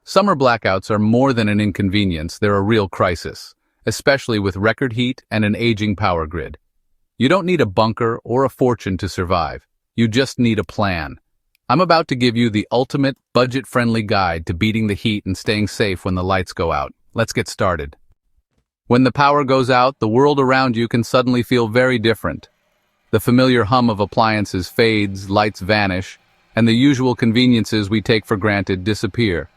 Summer blackouts are more than an inconvenience, they're a real crisis, especially with record heat and an aging power grid. You don't need a bunker or a fortune to survive. You just need a plan. I'm about to give you the ultimate, budget-friendly guide to beating the heat and staying safe when the lights go out. Let's get started. When the power goes out, the world around you can suddenly feel very different. The familiar hum of appliances fades, lights vanish, and the usual conveniences we take for granted disappear.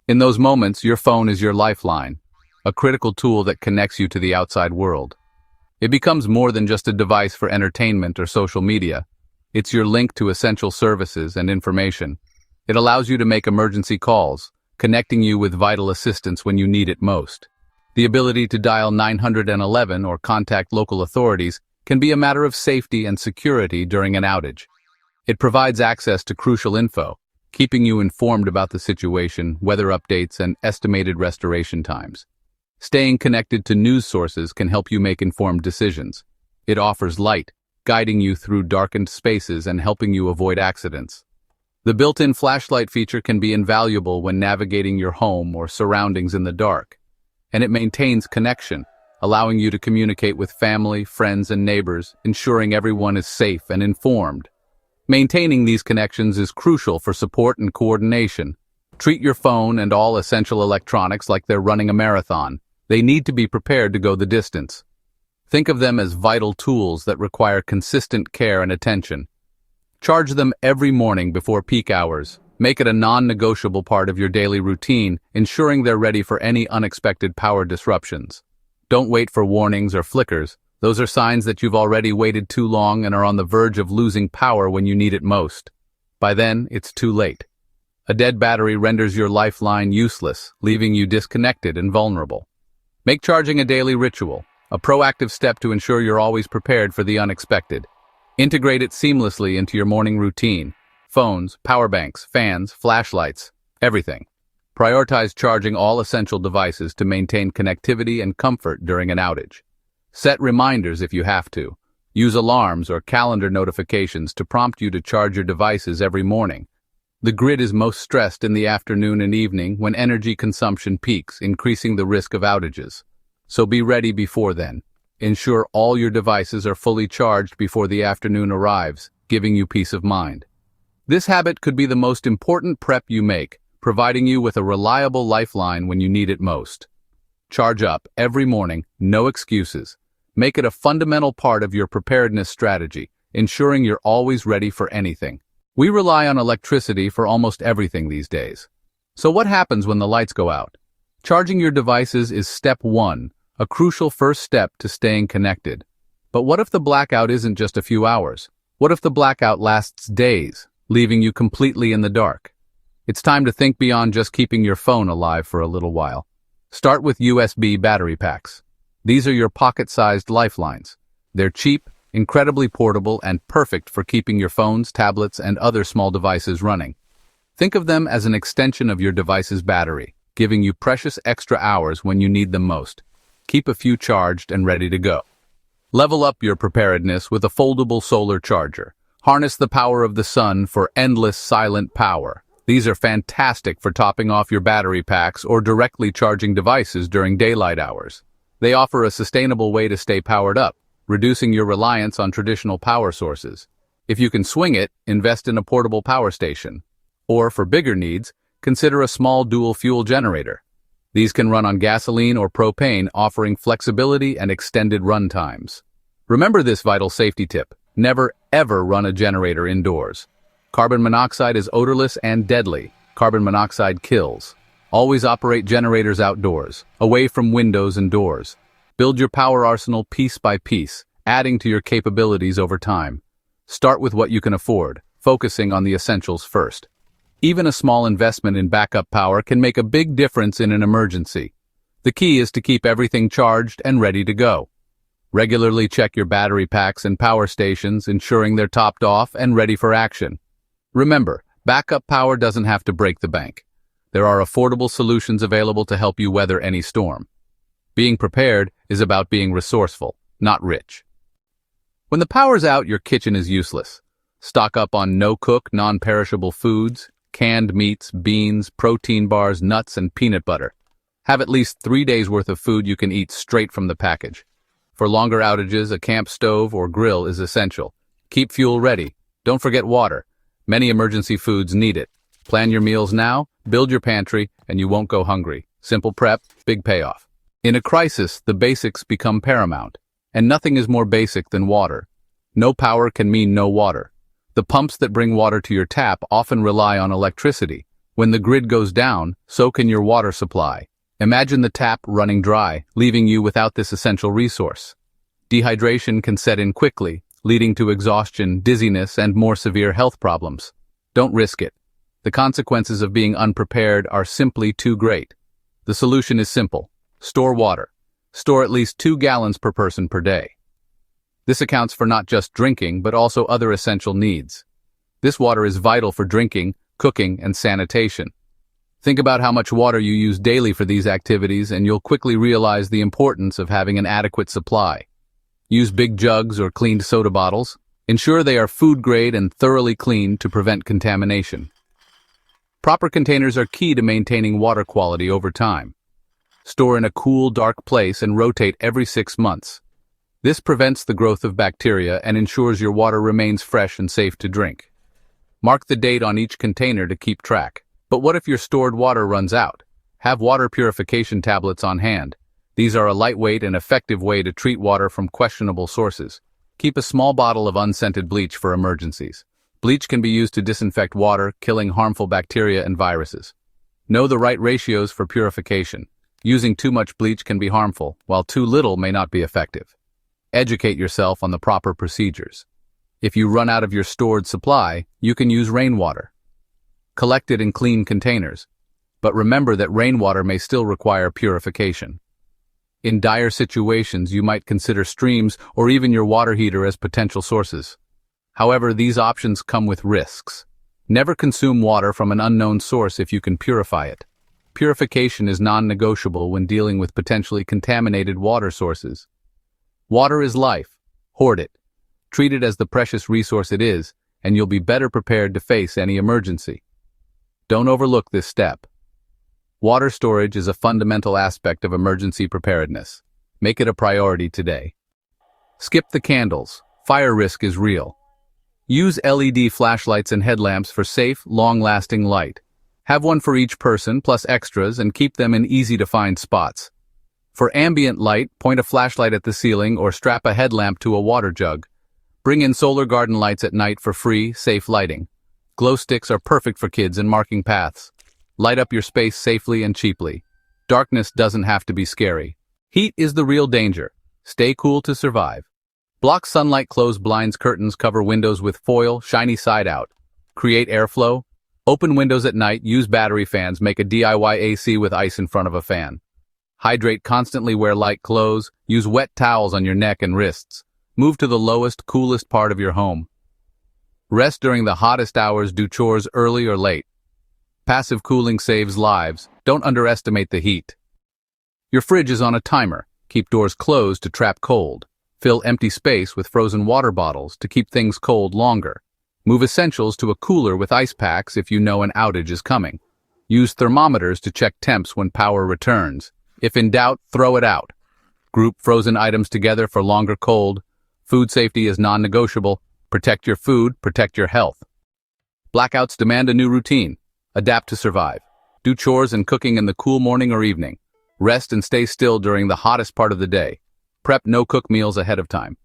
In those moments, your phone is your lifeline, a critical tool that connects you to the outside world. It becomes more than just a device for entertainment or social media. It's your link to essential services and information. It allows you to make emergency calls, connecting you with vital assistance when you need it most. The ability to dial 911 or contact local authorities can be a matter of safety and security during an outage. It provides access to crucial info, keeping you informed about the situation, weather updates, and estimated restoration times. Staying connected to news sources can help you make informed decisions. It offers light, guiding you through darkened spaces and helping you avoid accidents. The built-in flashlight feature can be invaluable when navigating your home or surroundings in the dark, and it maintains connection, allowing you to communicate with family, friends, and neighbors, ensuring everyone is safe and informed. Maintaining these connections is crucial for support and coordination. Treat your phone and all essential electronics like they're running a marathon. They need to be prepared to go the distance. Think of them as vital tools that require consistent care and attention. Charge them every morning before peak hours. Make it a non-negotiable part of your daily routine, ensuring they're ready for any unexpected power disruptions. Don't wait for warnings or flickers. Those are signs that you've already waited too long and are on the verge of losing power when you need it most. By then, it's too late. A dead battery renders your lifeline useless, leaving you disconnected and vulnerable. Make charging a daily ritual, a proactive step to ensure you're always prepared for the unexpected. Integrate it seamlessly into your morning routine. Phones, power banks, fans, flashlights, everything. Prioritize charging all essential devices to maintain connectivity and comfort during an outage. Set reminders if you have to. Use alarms or calendar notifications to prompt you to charge your devices every morning. The grid is most stressed in the afternoon and evening when energy consumption peaks, increasing the risk of outages. So be ready before then. Ensure all your devices are fully charged before the afternoon arrives, giving you peace of mind. This habit could be the most important prep you make, providing you with a reliable lifeline when you need it most. Charge up every morning, no excuses. Make it a fundamental part of your preparedness strategy, ensuring you're always ready for anything. We rely on electricity for almost everything these days. So what happens when the lights go out? Charging your devices is step one, a crucial first step to staying connected. But what if the blackout isn't just a few hours? What if the blackout lasts days, leaving you completely in the dark? It's time to think beyond just keeping your phone alive for a little while. Start with USB battery packs. These are your pocket-sized lifelines. They're cheap, incredibly portable, and perfect for keeping your phones, tablets, and other small devices running. Think of them as an extension of your device's battery, giving you precious extra hours when you need them most. Keep a few charged and ready to go. Level up your preparedness with a foldable solar charger. Harness the power of the sun for endless silent power. These are fantastic for topping off your battery packs or directly charging devices during daylight hours. They offer a sustainable way to stay powered up, reducing your reliance on traditional power sources. If you can swing it, invest in a portable power station. Or, for bigger needs, consider a small dual-fuel generator. These can run on gasoline or propane, offering flexibility and extended run times. Remember this vital safety tip: never, ever run a generator indoors. Carbon monoxide is odorless and deadly. Carbon monoxide kills. Always operate generators outdoors, away from windows and doors. Build your power arsenal piece by piece, adding to your capabilities over time. Start with what you can afford, focusing on the essentials first. Even a small investment in backup power can make a big difference in an emergency. The key is to keep everything charged and ready to go. Regularly check your battery packs and power stations, ensuring they're topped off and ready for action. Remember, backup power doesn't have to break the bank. There are affordable solutions available to help you weather any storm. Being prepared is about being resourceful, not rich. When the power's out, your kitchen is useless. Stock up on no-cook, non-perishable foods. canned meats, beans, protein bars, nuts, and peanut butter. Have at least 3 days worth of food you can eat straight from the package. For longer outages, a camp stove or grill is essential. Keep fuel ready. Don't forget water. Many emergency foods need it. Plan your meals now, build your pantry, and you won't go hungry. Simple prep, big payoff. In a crisis, the basics become paramount. And nothing is more basic than water. No power can mean no water. The pumps that bring water to your tap often rely on electricity. When the grid goes down, so can your water supply. Imagine the tap running dry, leaving you without this essential resource. Dehydration can set in quickly, leading to exhaustion, dizziness, and more severe health problems. Don't risk it. The consequences of being unprepared are simply too great. The solution is simple. Store water. Store at least 2 gallons per person per day. This accounts for not just drinking, but also other essential needs. This water is vital for drinking, cooking, and sanitation. Think about how much water you use daily for these activities and you'll quickly realize the importance of having an adequate supply. Use big jugs or cleaned soda bottles. Ensure they are food grade and thoroughly cleaned to prevent contamination. Proper containers are key to maintaining water quality over time. Store in a cool, dark place and rotate every 6 months. This prevents the growth of bacteria and ensures your water remains fresh and safe to drink. Mark the date on each container to keep track. But what if your stored water runs out? Have water purification tablets on hand. These are a lightweight and effective way to treat water from questionable sources. Keep a small bottle of unscented bleach for emergencies. Bleach can be used to disinfect water, killing harmful bacteria and viruses. Know the right ratios for purification. Using too much bleach can be harmful, while too little may not be effective. Educate yourself on the proper procedures. If you run out of your stored supply, you can use rainwater. Collect it in clean containers, but remember that rainwater may still require purification. In dire situations, you might consider streams or even your water heater as potential sources. However, these options come with risks. Never consume water from an unknown source if you can purify it. Purification is non-negotiable when dealing with potentially contaminated water sources. Water is life. Hoard it. Treat it as the precious resource it is, and you'll be better prepared to face any emergency. Don't overlook this step. Water storage is a fundamental aspect of emergency preparedness. Make it a priority today. Skip the candles. Fire risk is real. Use LED flashlights and headlamps for safe, long-lasting light. Have one for each person, plus extras, and keep them in easy-to-find spots. For ambient light, point a flashlight at the ceiling or strap a headlamp to a water jug. Bring in solar garden lights at night for free, safe lighting. Glow sticks are perfect for kids and marking paths. Light up your space safely and cheaply. Darkness doesn't have to be scary. Heat is the real danger. Stay cool to survive. Block sunlight, close blinds, curtains, cover windows with foil, shiny side out. Create airflow. Open windows at night, use battery fans, make a DIY AC with ice in front of a fan. Hydrate constantly, wear light clothes, use wet towels on your neck and wrists. Move to the lowest, coolest part of your home. Rest during the hottest hours, do chores early or late. Passive cooling saves lives, don't underestimate the heat. Your fridge is on a timer, keep doors closed to trap cold. Fill empty space with frozen water bottles to keep things cold longer. Move essentials to a cooler with ice packs if you know an outage is coming. Use thermometers to check temps when power returns. If in doubt, throw it out. Group frozen items together for longer cold. Food safety is non-negotiable. Protect your food, protect your health. Blackouts demand a new routine. Adapt to survive. Do chores and cooking in the cool morning or evening. Rest and stay still during the hottest part of the day. Prep no-cook meals ahead of time.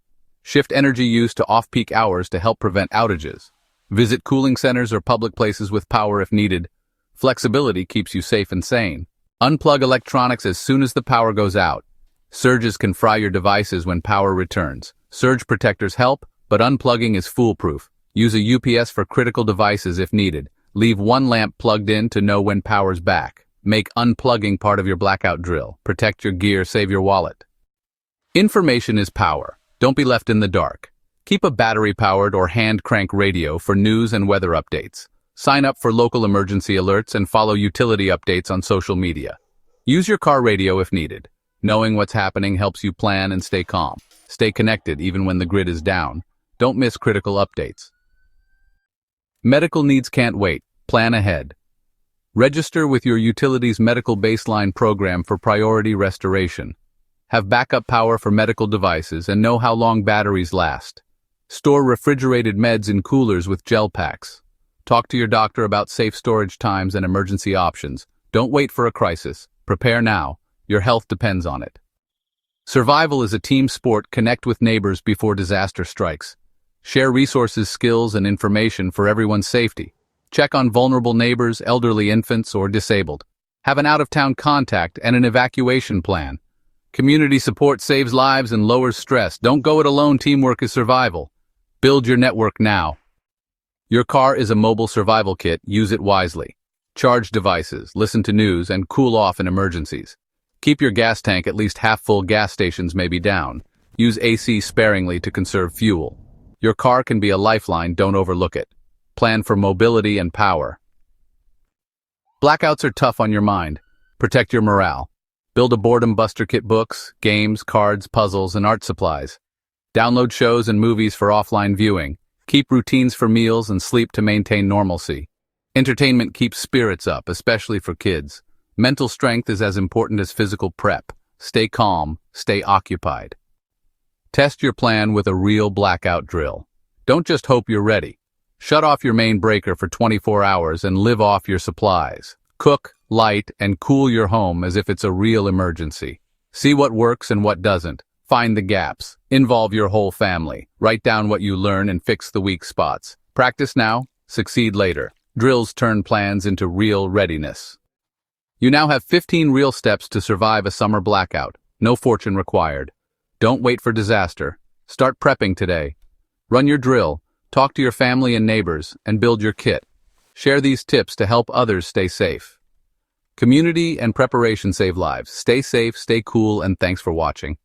Shift energy use to off-peak hours to help prevent outages. Visit cooling centers or public places with power if needed. Flexibility keeps you safe and sane. Unplug electronics as soon as the power goes out. Surges can fry your devices when power returns. Surge protectors help, but unplugging is foolproof. Use a UPS for critical devices if needed. Leave one lamp plugged in to know when power's back. Make unplugging part of your blackout drill. Protect your gear, save your wallet. Information is power. Don't be left in the dark. Keep a battery-powered or hand-crank radio for news and weather updates. Sign up for local emergency alerts and follow utility updates on social media. Use your car radio if needed. Knowing what's happening helps you plan and stay calm. Stay connected even when the grid is down. Don't miss critical updates. Medical needs can't wait. Plan ahead. Register with your utility's medical baseline program for priority restoration. Have backup power for medical devices and know how long batteries last. Store refrigerated meds in coolers with gel packs. Talk to your doctor about safe storage times and emergency options. Don't wait for a crisis. Prepare now. Your health depends on it. Survival is a team sport. Connect with neighbors before disaster strikes. Share resources, skills, and information for everyone's safety. Check on vulnerable neighbors, elderly infants, or disabled. Have an out-of-town contact and an evacuation plan. Community support saves lives and lowers stress. Don't go it alone. Teamwork is survival. Build your network now. Your car is a mobile survival kit. Use it wisely. Charge devices, listen to news, and cool off in emergencies. Keep your gas tank at least half full. Gas stations may be down. Use AC sparingly to conserve fuel. Your car can be a lifeline. Don't overlook it. Plan for mobility and power. Blackouts are tough on your mind. Protect your morale. Build a boredom buster kit: books, games, cards, puzzles, and art supplies. Download shows and movies for offline viewing. Keep routines for meals and sleep to maintain normalcy. Entertainment keeps spirits up, especially for kids. Mental strength is as important as physical prep. Stay calm, stay occupied. Test your plan with a real blackout drill. Don't just hope you're ready. Shut off your main breaker for 24 hours and live off your supplies. Cook, light, and cool your home as if it's a real emergency. See what works and what doesn't. Find the gaps. Involve your whole family. Write down what you learn and fix the weak spots. Practice now, succeed later. Drills turn plans into real readiness. You now have 15 real steps to survive a summer blackout. No fortune required. Don't wait for disaster. Start prepping today. Run your drill. Talk to your family and neighbors, and build your kit. Share these tips to help others stay safe. Community and preparation save lives. Stay safe, stay cool, and thanks for watching.